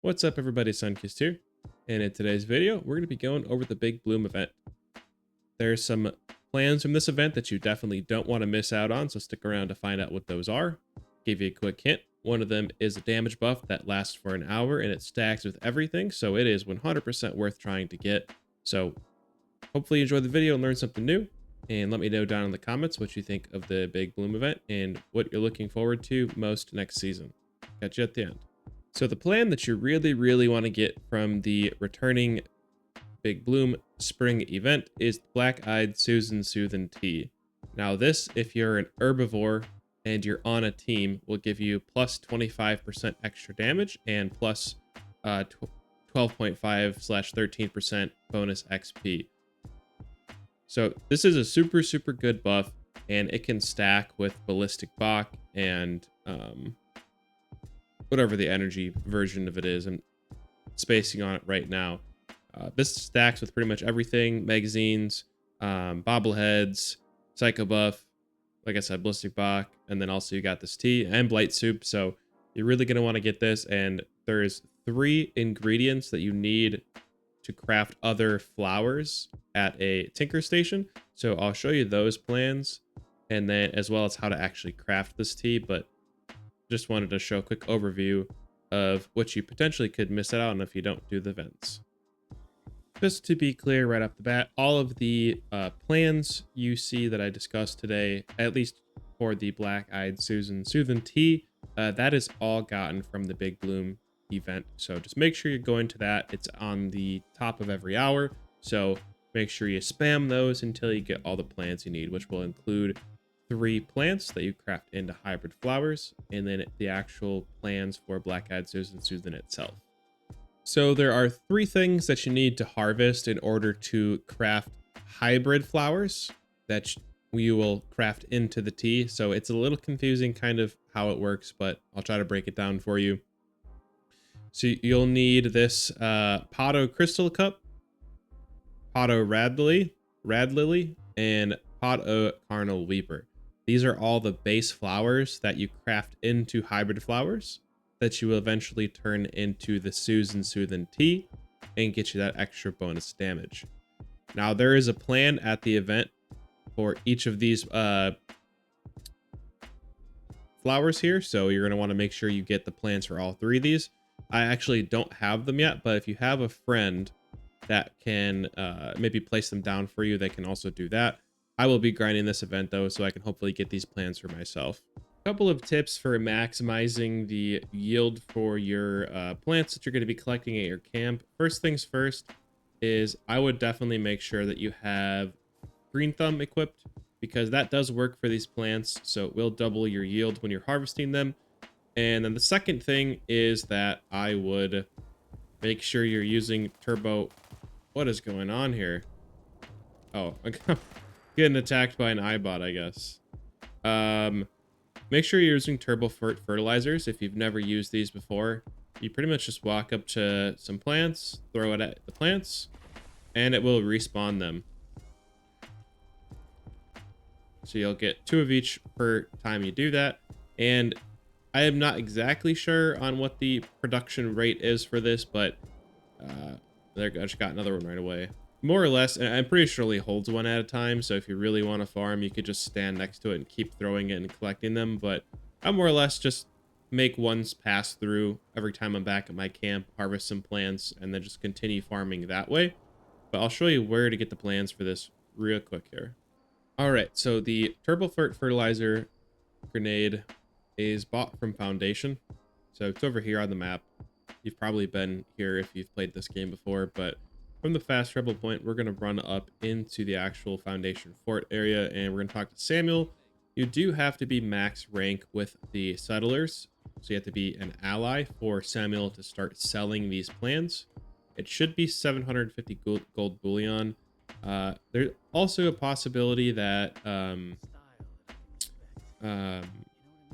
What's up everybody, Sunkist here, and in today's video we're going to be going over the Big Bloom event. There's some plans from this event that you definitely don't want to miss out on, so stick around to find out what those are. Give you a quick hint, one of them is a damage buff that lasts for an hour and it stacks with everything, so it is 100% worth trying to get. So hopefully you enjoy the video and learn something new, and let me know down in the comments what you think of the Big Bloom event and what you're looking forward to most next season. Catch you at the end. So the plan that you really want to get from the returning Big Bloom spring event is Black-Eyed Soothin tea. Now this, if you're an herbivore and you're on a team, will give you plus 25% extra damage and plus 12.5/13% bonus XP. So this is a super good buff, and it can stack with Ballistic Bach and whatever the energy version of it is. I'm spacing on it right now. This stacks with pretty much everything: magazines, bobbleheads, psycho buff, like I said, Ballistic Bach, and then also you got this tea and blight soup. So you're really going to want to get this, and there's 3 ingredients that you need to craft other flowers at a tinker station. So I'll show you those plans, and then as well as how to actually craft this tea. But just wanted to show a quick overview of what you potentially could miss out on if you don't do the events. Just to be clear right off the bat, all of the plans you see that I discussed today, at least for the Black-Eyed Soothin tea, that is all gotten from the Big Bloom event. So just make sure you're going to that. It's on the top of every hour. So make sure you spam those until you get all the plants you need, which will include 3 plants that you craft into hybrid flowers, and then the actual plans for Black-Eyed Soothin itself. So there are 3 things that you need to harvest in order to craft hybrid flowers that you will craft into the tea. So it's a little confusing kind of how it works, but I'll try to break it down for you. So you'll need this Potto Crystal Cup, Potto Radlily, and Potto Carnal Weeper. These are all the base flowers that you craft into hybrid flowers that you will eventually turn into the Soothin tea and get you that extra bonus damage. Now there is a plan at the event for each of these flowers here, so you're going to want to make sure you get the plans for all 3 of these. I actually don't have them yet, but if you have a friend that can maybe place them down for you, they can also do that. I will be grinding this event though, so I can hopefully get these plans for myself. A couple of tips for maximizing the yield for your plants that you're going to be collecting at your camp. First things first is I would definitely make sure that you have Green Thumb equipped, because that does work for these plants, so it will double your yield when you're harvesting them. And then the second thing is that I would make sure you're using Turbo... What is going on here? Oh, I'm getting attacked by an iBot, I guess. Make sure you're using Turbo-Fert Fertilizers. If you've never used these before, you pretty much just walk up to some plants, throw it at the plants, and it will respawn them. So you'll get 2 of each per time you do that. And I am not exactly sure on what the production rate is for this, but there, I just got another one right away. More or less, and I'm pretty sure it only holds 1 at a time, so if you really want to farm, you could just stand next to it and keep throwing it and collecting them. But I more or less just make ones pass through every time I'm back at my camp, harvest some plants, and then just continue farming that way. But I'll show you where to get the plans for this real quick here. Alright, so the Turbo-Fert Fertilizer grenade is bought from Foundation. So it's over here on the map. You've probably been here if you've played this game before, but from the fast travel point, we're going to run up into the actual Foundation Fort area, and we're going to talk to Samuel. You do have to be max rank with the settlers, so you have to be an ally for Samuel to start selling these plans. It should be 750 gold bullion. There's also a possibility that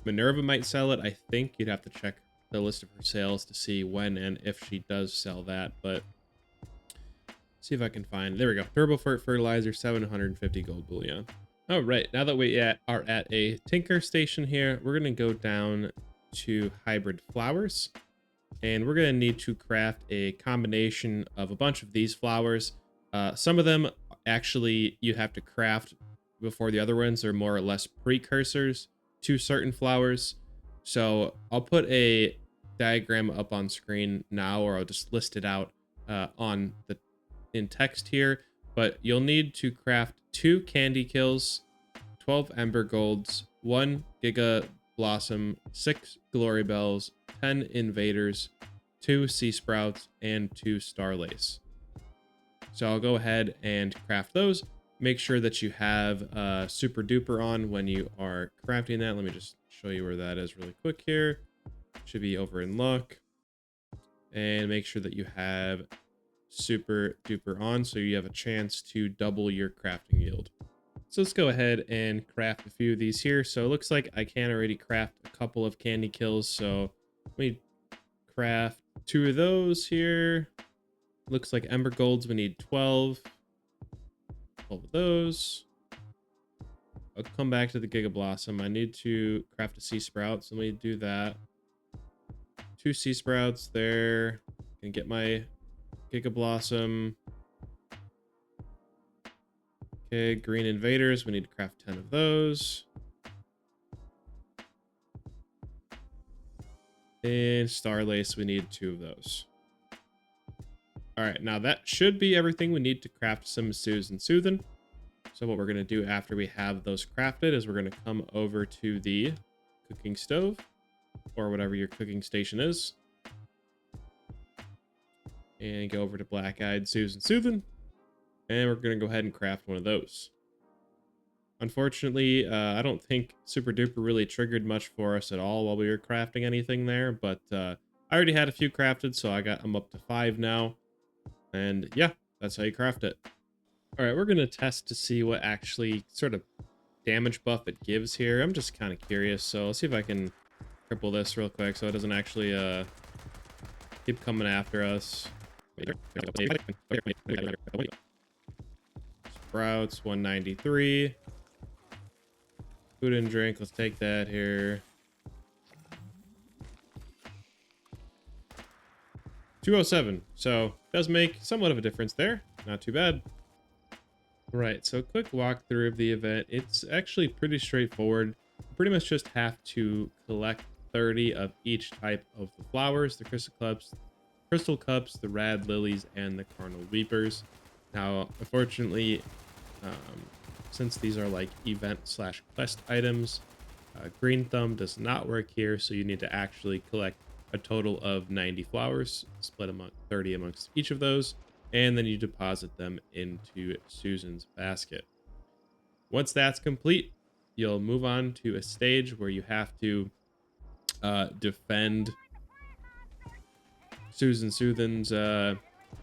Minerva might sell it. I think you'd have to check the list of her sales to see when and if she does sell that, but see if I can find. There we go. Turbo-Fert Fertilizer, 750 gold bullion. All right, now that we are at a tinker station here, we're going to go down to hybrid flowers, and we're going to need to craft a combination of a bunch of these flowers. Some of them actually you have to craft before the other ones. Are more or less precursors to certain flowers. So I'll put a diagram up on screen now, or I'll just list it out in text here. But you'll need to craft 2 candy kills, 12 Embergolds, 1 Gigablossom, 6 Glorybells, 10 Invaders, 2 Seesprouts, and 2 Starlace. So I'll go ahead and craft those. Make sure that you have Super Duper on when you are crafting that. Let me just show you where that is really quick here. Should be over in luck. And make sure that you have Super Duper on so you have a chance to double your crafting yield. So let's go ahead and craft a few of these here. So it looks like I can already craft a couple of candy kills. So let me craft 2 of those here. Looks like Embergolds, we need 12. 12 of those. I'll come back to the Gigablossom. I need to craft a Seesprout, so let me do that. 2 Seesprouts there. Can get my Gigablossom. Okay, green invaders. We need to craft 10 of those. And Starlace, we need 2 of those. All right, now that should be everything we need to craft some Soothin. So what we're going to do after we have those crafted is we're going to come over to the cooking stove, or whatever your cooking station is, and go over to Black-Eyed Soothin, and we're going to go ahead and craft one of those. Unfortunately, I don't think Super Duper really triggered much for us at all while we were crafting anything there, but I already had a few crafted, so I'm up to 5 now. And yeah, that's how you craft it. All right, we're going to test to see what actually sort of damage buff it gives here. I'm just kind of curious, so let's see if I can cripple this real quick so it doesn't actually keep coming after us. Sprouts, 193. Food and drink, let's take that here. 207, so does make somewhat of a difference there. Not too bad. Right, so quick walkthrough of the event. It's actually pretty straightforward. You pretty much just have to collect 30 of each type of the flowers, the crystal cups, the rad lilies, and the carnal weepers. Now, unfortunately, since these are like event/quest items, green thumb does not work here, so you need to actually collect a total of 90 flowers, split among 30 amongst each of those, and then you deposit them into Susan's basket. Once that's complete, you'll move on to a stage where you have to defend Soothin's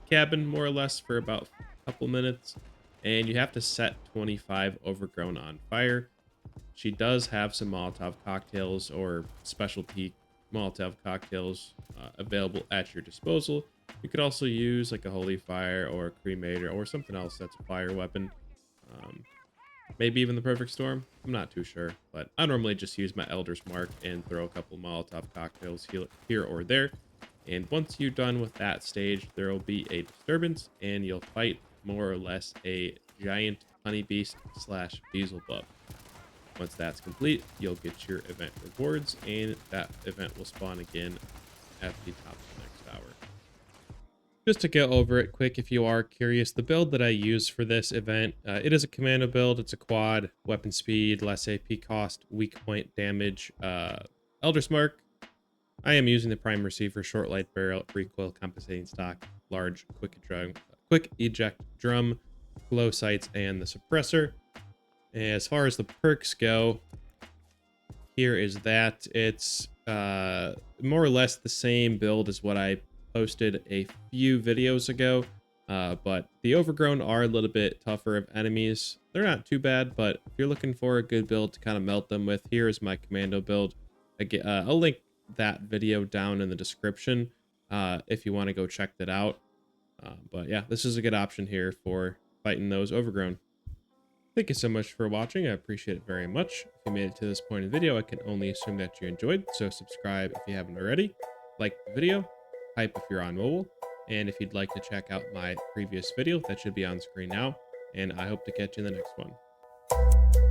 cabin more or less for about a couple minutes, and you have to set 25 overgrown on fire. She does have some Molotov cocktails or specialty Molotov cocktails available at your disposal. You could also use like a holy fire or a cremator or something else that's a fire weapon. Maybe even the perfect storm. I'm not too sure, but I normally just use my Elder's Mark and throw a couple Molotov cocktails here or there. And once you're done with that stage, there will be a disturbance and you'll fight more or less a giant honey beast / diesel buff. Once that's complete, you'll get your event rewards, and that event will spawn again at the top of the next hour. Just to go over it quick, if you are curious, the build that I use for this event, it is a commando build. It's a quad, weapon speed, less AP cost, weak point damage, Elder's Mark. I am using the prime receiver, short light barrel, recoil compensating stock, large quick eject drum, glow sights, and the suppressor. As far as the perks go, here is that. It's more or less the same build as what I posted a few videos ago, but the overgrown are a little bit tougher of enemies. They're not too bad, but if you're looking for a good build to kind of melt them with, here is my commando build. Again, I'll link that video down in the description if you want to go check that out. But yeah, this is a good option here for fighting those overgrown. Thank you so much for watching. I appreciate it very much. If you made it to this point in the video, I can only assume that you enjoyed, so subscribe if you haven't already. Like the video, type if you're on mobile. And if you'd like to check out my previous video, that should be on screen now. And I hope to catch you in the next one.